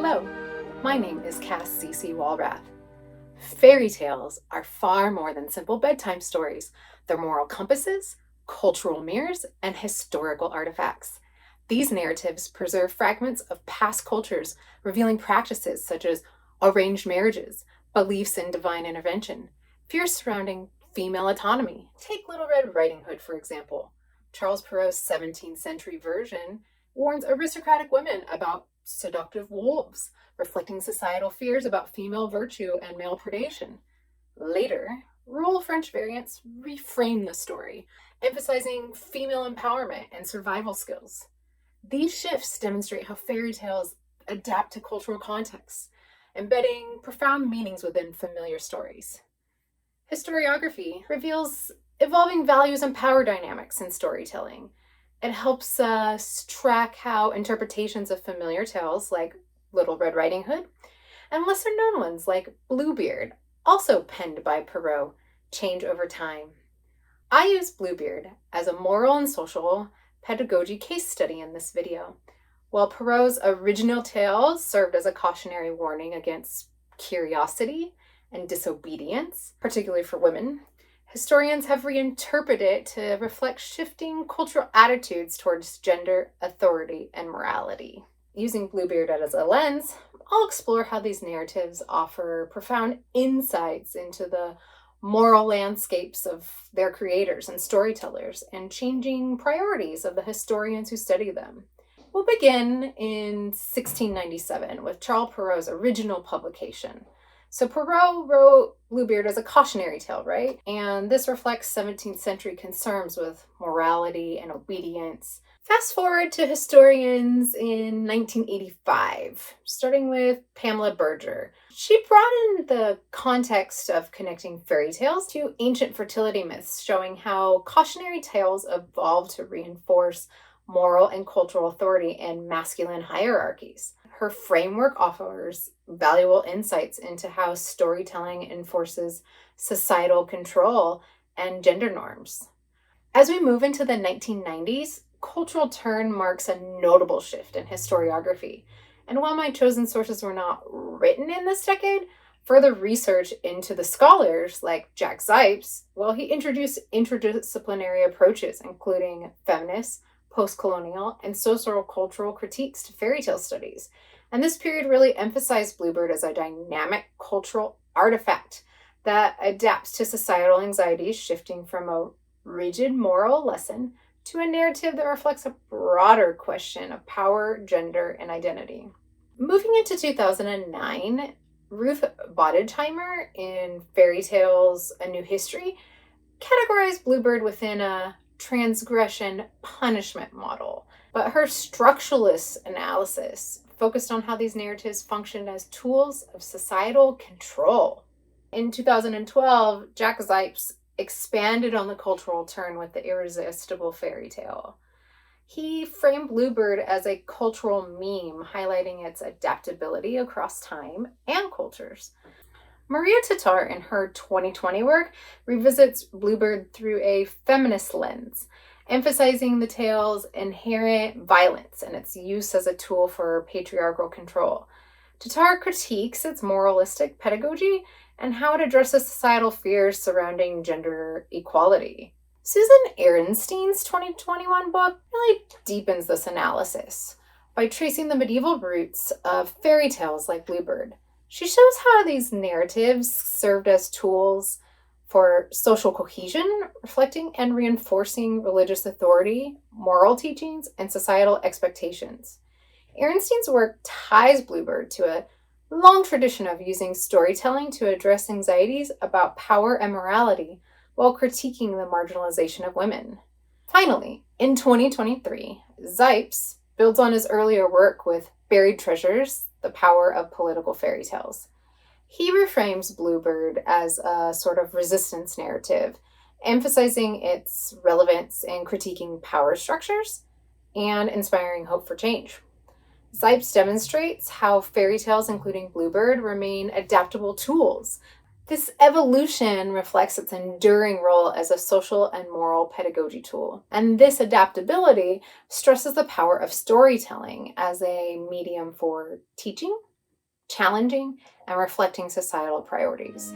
Hello, my name is Cass C.C. Walrath. Fairy tales are far more than simple bedtime stories. They're moral compasses, cultural mirrors, and historical artifacts. These narratives preserve fragments of past cultures, revealing practices such as arranged marriages, beliefs in divine intervention, fears surrounding female autonomy. Take Little Red Riding Hood, for example. Charles Perrault's 17th century version warns aristocratic women about seductive wolves, reflecting societal fears about female virtue and male predation. Later, rural French variants reframe the story, emphasizing female empowerment and survival skills. These shifts demonstrate how fairy tales adapt to cultural contexts, embedding profound meanings within familiar stories. Historiography reveals evolving values and power dynamics in storytelling. It helps us track how interpretations of familiar tales like Little Red Riding Hood and lesser known ones like Bluebeard, also penned by Perrault, change over time. I use Bluebeard as a moral and social pedagogy case study in this video. While Perrault's original tale served as a cautionary warning against curiosity and disobedience, particularly for women, historians have reinterpreted it to reflect shifting cultural attitudes towards gender, authority, and morality. Using Bluebeard as a lens, I'll explore how these narratives offer profound insights into the moral landscapes of their creators and storytellers and changing priorities of the historians who study them. We'll begin in 1697 with Charles Perrault's original publication. So Perrault wrote Bluebeard as a cautionary tale, right? And this reflects 17th century concerns with morality and obedience. Fast forward to historians in 1985, starting with Pamela Berger. She broadened the context of connecting fairy tales to ancient fertility myths, showing how cautionary tales evolved to reinforce moral and cultural authority and masculine hierarchies. Her framework offers valuable insights into how storytelling enforces societal control and gender norms. As we move into the 1990s, cultural turn marks a notable shift in historiography. And while my chosen sources were not written in this decade, further research into the scholars like Jack Zipes, well, he introduced interdisciplinary approaches, including feminist, post-colonial, and socio-cultural critiques to fairy tale studies. And this period really emphasized Bluebird as a dynamic cultural artifact that adapts to societal anxieties, shifting from a rigid moral lesson to a narrative that reflects a broader question of power, gender, and identity. Moving into 2009, Ruth Bodenheimer in Fairy Tales: A New History categorized Bluebird within a transgression punishment model, but her structuralist analysis focused on how these narratives functioned as tools of societal control. In 2012, Jack Zipes expanded on the cultural turn with the irresistible fairy tale. He framed Bluebird as a cultural meme, highlighting its adaptability across time and cultures. Maria Tatar, in her 2020 work, revisits Bluebird through a feminist lens, emphasizing the tale's inherent violence and its use as a tool for patriarchal control. Tatar critiques its moralistic pedagogy and how it addresses societal fears surrounding gender equality. Susan Ehrenstein's 2021 book really deepens this analysis by tracing the medieval roots of fairy tales like Bluebird. She shows how these narratives served as tools for social cohesion, reflecting and reinforcing religious authority, moral teachings, and societal expectations. Ehrenstein's work ties Bluebird to a long tradition of using storytelling to address anxieties about power and morality while critiquing the marginalization of women. Finally, in 2023, Zipes builds on his earlier work with Buried Treasures: The Power of Political Fairy Tales. He reframes Bluebird as a sort of resistance narrative, emphasizing its relevance in critiquing power structures and inspiring hope for change. Zipes demonstrates how fairy tales, including Bluebird, remain adaptable tools. This evolution reflects its enduring role as a social and moral pedagogy tool. And this adaptability stresses the power of storytelling as a medium for teaching, challenging and reflecting societal priorities.